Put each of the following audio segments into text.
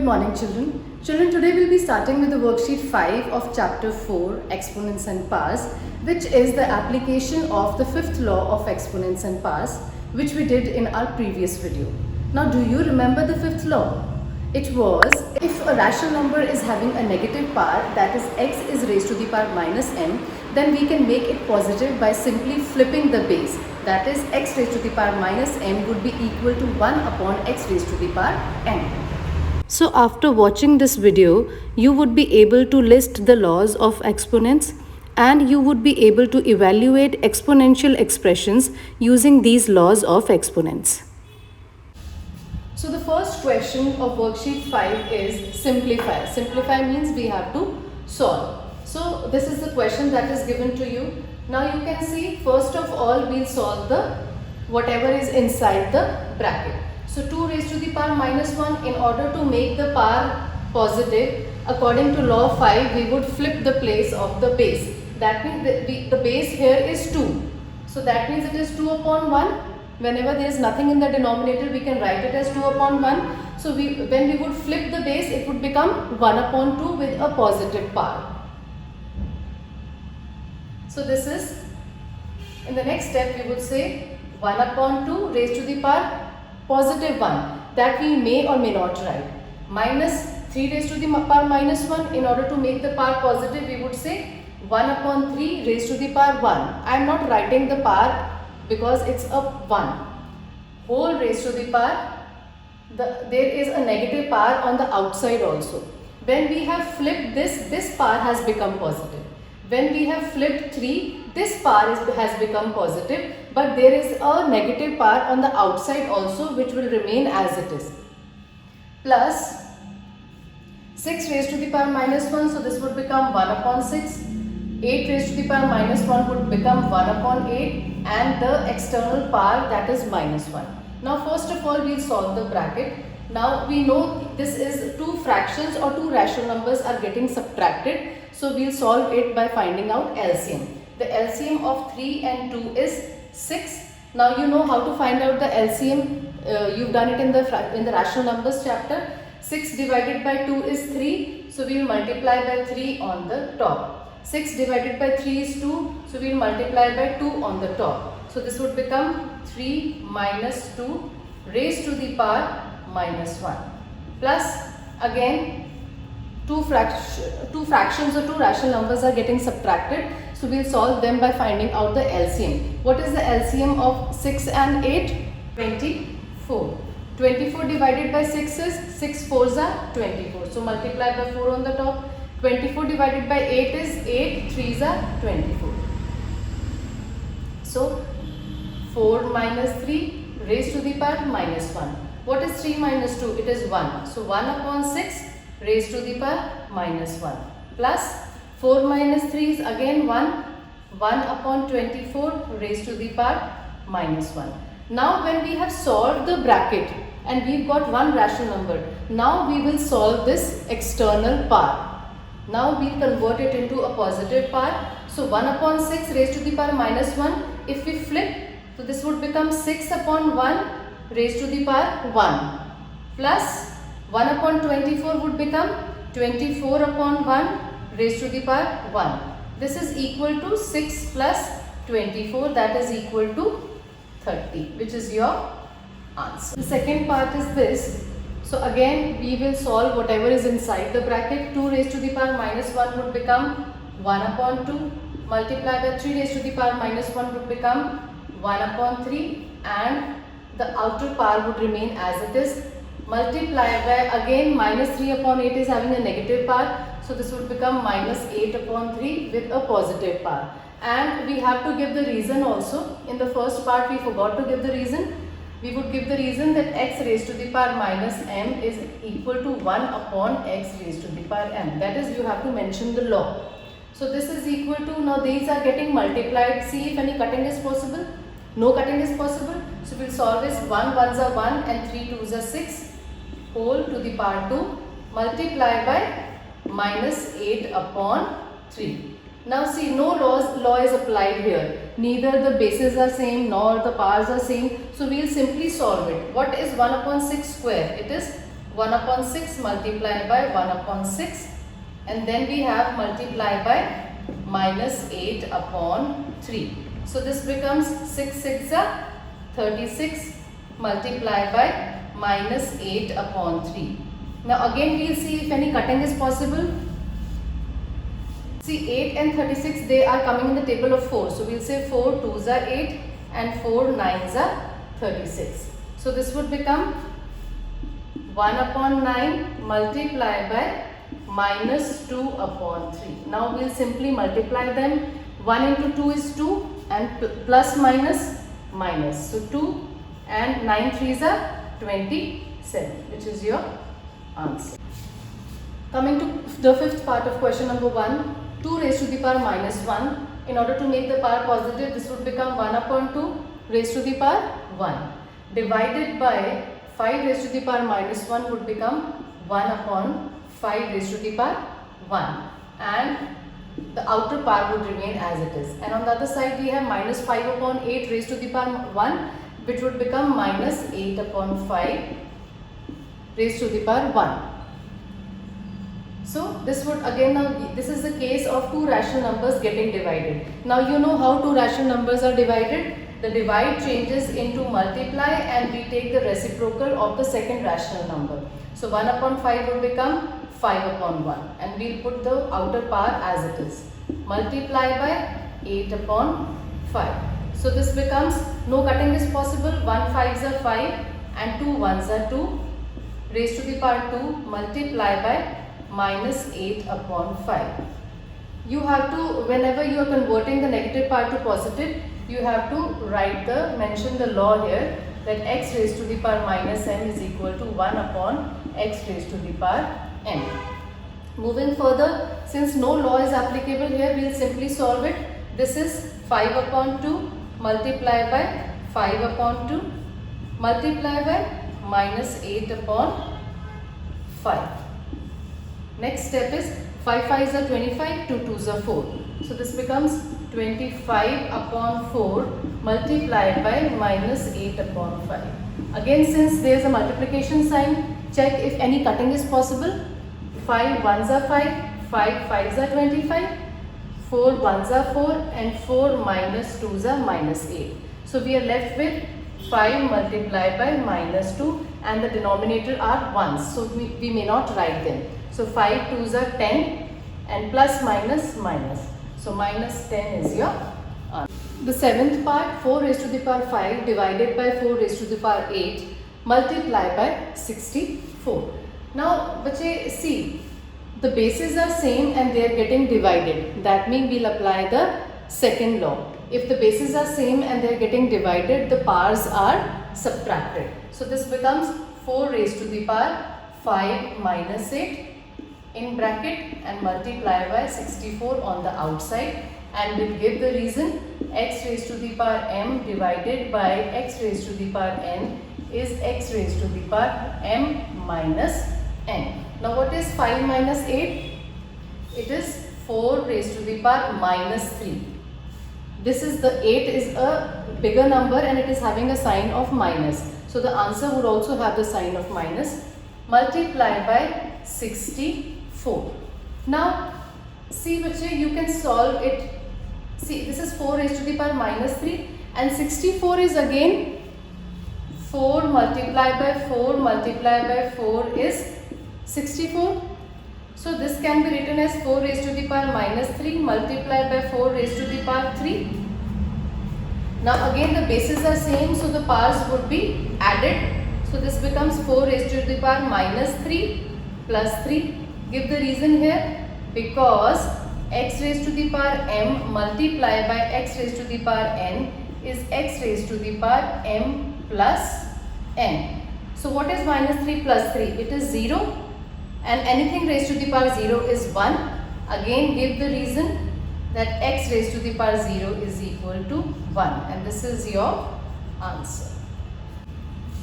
morning children. Children, today we'll be starting with the worksheet 5 of chapter 4 exponents and powers, which is the application of the fifth law of exponents and powers, which we did in our previous video. Now do you remember the fifth law? It was, if a rational number is having a negative power, that is x is raised to the power minus m, then we can make it positive by simply flipping the base. That is, x raised to the power minus m would be equal to 1 upon x raised to the power m. So after watching this video, you would be able to list the laws of exponents and you would be able to evaluate exponential expressions using these laws of exponents. So the first question of worksheet 5 is simplify. Simplify means we have to solve. So this is the question that is given to you. Now you can see, first of all we'll solve the whatever is inside the bracket. So 2 raised to the power minus 1, in order to make the power positive, according to law 5, we would flip the place of the base. That means the base here is 2. So that means it is 2 upon 1. Whenever there is nothing in the denominator, we can write it as 2 upon 1. So when we would flip the base, it would become 1 upon 2 with a positive power. So this is, in the next step, we would say 1 upon 2 raised to the power positive 1, that we may or may not write. Minus 3 raised to the power minus 1, in order to make the power positive, we would say 1 upon 3 raised to the power 1. I am not writing the power because it's a 1. Whole raised to the power, there is a negative power on the outside also. When we have flipped this power has become positive. When we have flipped 3, this power has become positive, but there is a negative power on the outside also, which will remain as it is. Plus 6 raised to the power minus 1, so this would become 1 upon 6. 8 raised to the power minus 1 would become 1 upon 8, and the external power, that is minus 1. Now first of all we'll solve the bracket. Now we know this is two fractions or two rational numbers are getting subtracted. So we'll solve it by finding out LCM. The LCM of 3 and 2 is 6. Now you know how to find out the LCM. You've done it in the rational numbers chapter. 6 divided by 2 is 3. So we'll multiply by 3 on the top. 6 divided by 3 is 2. So we'll multiply by 2 on the top. So this would become 3 minus 2 raised to the power minus 1. Plus again two fractions or two rational numbers are getting subtracted. So we'll solve them by finding out the LCM. What is the LCM of 6 and 8? 24. 24 divided by 6 is 6 4s are 24. So multiply by 4 on the top. 24 divided by 8 is 8 3s are 24. So 4 minus 3 raised to the power minus 1. What is 3 minus 2? It is 1. So 1 upon 6 raised to the power minus 1. Plus 4 minus 3 is again 1. 1 upon 24 raised to the power minus 1. Now when we have solved the bracket and we've got one rational number, now we will solve this external power. Now we'll convert it into a positive power. So 1 upon 6 raised to the power minus 1. If we flip, so this would become 6 upon 1 raised to the power 1. Plus 1 upon 24 would become 24 upon 1 raised to the power 1. This is equal to 6 plus 24, that is equal to 30, which is your answer. The second part is this. So again we will solve whatever is inside the bracket. 2 raised to the power minus 1 would become 1 upon 2. Multiply by 3 raised to the power minus 1 would become 1 upon 3, and the outer power would remain as it is. Multiply by again minus 3 upon 8 is having a negative power. So this would become minus 8 upon 3 with a positive power. And we have to give the reason also. In the first part we forgot to give the reason. We would give the reason that x raised to the power minus m is equal to 1 upon x raised to the power m. That is, you have to mention the law. So this is equal to, now these are getting multiplied. See if any cutting is possible. No cutting is possible. So we'll solve this. 1 1s are 1 and 3 2s are 6 whole to the power 2 multiply by minus 8 upon 3. Now see, no law is applied here. Neither the bases are same nor the powers are same. So we will simply solve it. What is 1 upon 6 square? It is 1 upon 6 multiplied by 1 upon 6, and then we have multiplied by minus 8 upon 3. So this becomes 6 6 are 36 multiplied by minus 8 upon 3. Now again we will see if any cutting is possible. See, 8 and 36, they are coming in the table of 4. So we will say 4 2s are 8 and 4 9s are 36. So this would become 1 upon 9 multiplied by minus 2 upon 3. Now we will simply multiply them. 1 into 2 is 2 and plus minus minus. So 2 and 9 3s are 27, which is your answer. Coming to the fifth part of question number 1, 2 raised to the power minus 1. In order to make the power positive, this would become 1 upon 2 raised to the power 1. Divided by 5 raised to the power minus 1 would become 1 upon 5 raised to the power 1. And the outer power would remain as it is. And on the other side, we have minus 5 upon 8 raised to the power 1, which would become minus 8 upon 5 raised to the power 1. So this would again, now this is the case of two rational numbers getting divided. Now you know how two rational numbers are divided. The divide changes into multiply and we take the reciprocal of the second rational number. So 1 upon 5 will become 5 upon 1 and we will put the outer power as it is. Multiply by 8 upon 5. So this becomes, no cutting is possible, 1 5s are 5 and 2 1s are 2 raised to the power 2 multiply by minus 8 upon 5. You have to, whenever you are converting the negative part to positive, you have to mention the law here that x raised to the power minus m is equal to 1 upon x raised to the power m. Moving further, since no law is applicable here, we will simply solve it. This is 5 upon 2 multiplied by 5 upon 2 multiplied by minus 8 upon 5. Next step is 5 5s are 25, 2 2s are 4. So this becomes 25 upon 4 multiplied by minus 8 upon 5. Again, since there is a multiplication sign, check if any cutting is possible. 5 1s are 5, 5 5s are 25, 4 1s are 4 and 4 minus 2s are minus 8. So we are left with 5 multiplied by minus 2 and the denominator are 1s. So we may not write them. So 5 2s are 10 and plus minus minus. So minus 10 is your answer. The seventh part, 4 raised to the power 5 divided by 4 raised to the power 8 multiplied by 64. Now, bache, see, the bases are same and they are getting divided. That means we will apply the second law. If the bases are same and they are getting divided, the powers are subtracted. So this becomes 4 raised to the power 5 minus 8 in bracket and multiply by 64 on the outside, and will give the reason x raised to the power m divided by x raised to the power n is x raised to the power m minus n. Now what is 5 minus 8? It is 4 raised to the power minus 3. This is the 8 is a bigger number and it is having a sign of minus. So the answer would also have the sign of minus multiplied by 64. Now see bache, you can solve it. See, this is 4 raised to the power minus 3 and 64 is again 4 multiplied by 4 multiplied by 4 is 64. So this can be written as 4 raised to the power minus 3 multiplied by 4 raised to the power 3. Now again the bases are same, so the powers would be added. So this becomes 4 raised to the power minus 3 plus 3. Give the reason here, because x raised to the power m multiplied by x raised to the power n is x raised to the power m plus n. So what is minus 3 plus 3? It is 0, and anything raised to the power 0 is 1. Again give the reason that x raised to the power 0 is equal to 1, and this is your answer.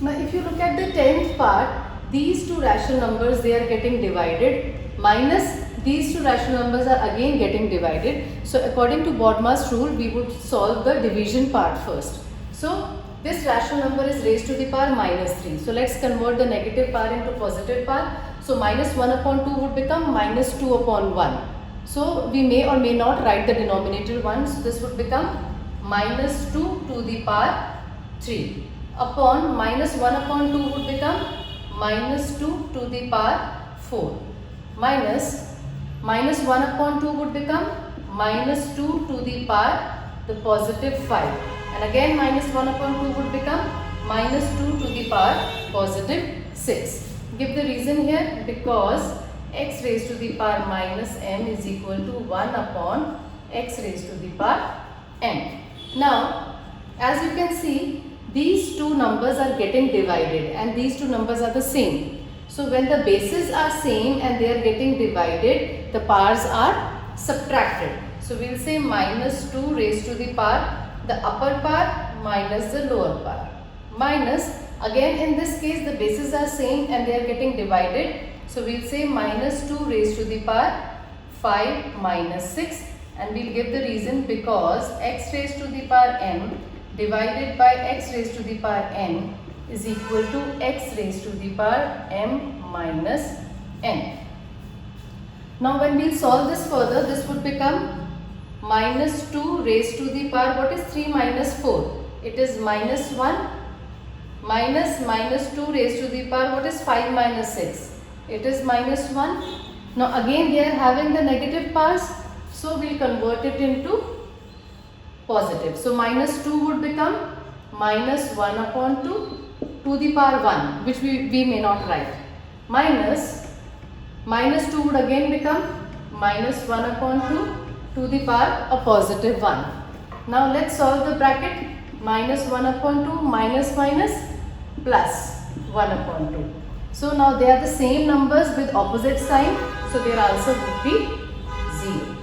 Now if you look at the 10th part, these two rational numbers, they are getting divided, minus these two rational numbers are again getting divided. So according to BODMAS rule, we would solve the division part first. So this rational number is raised to the power minus 3. So let's convert the negative power into positive power. So minus 1 upon 2 would become minus 2 upon 1. So we may or may not write the denominator 1. So this would become minus 2 to the power 3 upon minus 1 upon 2 would become minus 2 to the power 4 minus 1 upon 2 would become minus 2 to the power the positive 5, and again minus 1 upon 2 would become minus 2 to the power positive 6. Give the reason here, because x raised to the power minus m is equal to 1 upon x raised to the power m. Now as you can see, these two numbers are getting divided and these two numbers are the same. So when the bases are same and they are getting divided, the powers are subtracted. So we will say minus 2 raised to the power the upper power minus the lower power, minus, again in this case the bases are same and they are getting divided. So we will say minus 2 raised to the power 5 minus 6, and we will give the reason, because x raised to the power m divided by x raised to the power n is equal to x raised to the power m minus n. Now when we solve this further, this would become minus 2 raised to the power, what is 3 minus 4? It is minus 1 minus 2 raised to the power, what is 5 minus 6? It is minus 1. Now again they are having the negative powers, so we will convert it into positive. So minus 2 would become minus 1 upon 2 to the power 1, which we may not write, minus 2 would again become minus 1 upon 2 to the power a positive 1. Now let's solve the bracket. Minus 1 upon 2 minus plus 1 upon 2. So now they are the same numbers with opposite sign, so their answer would be 0.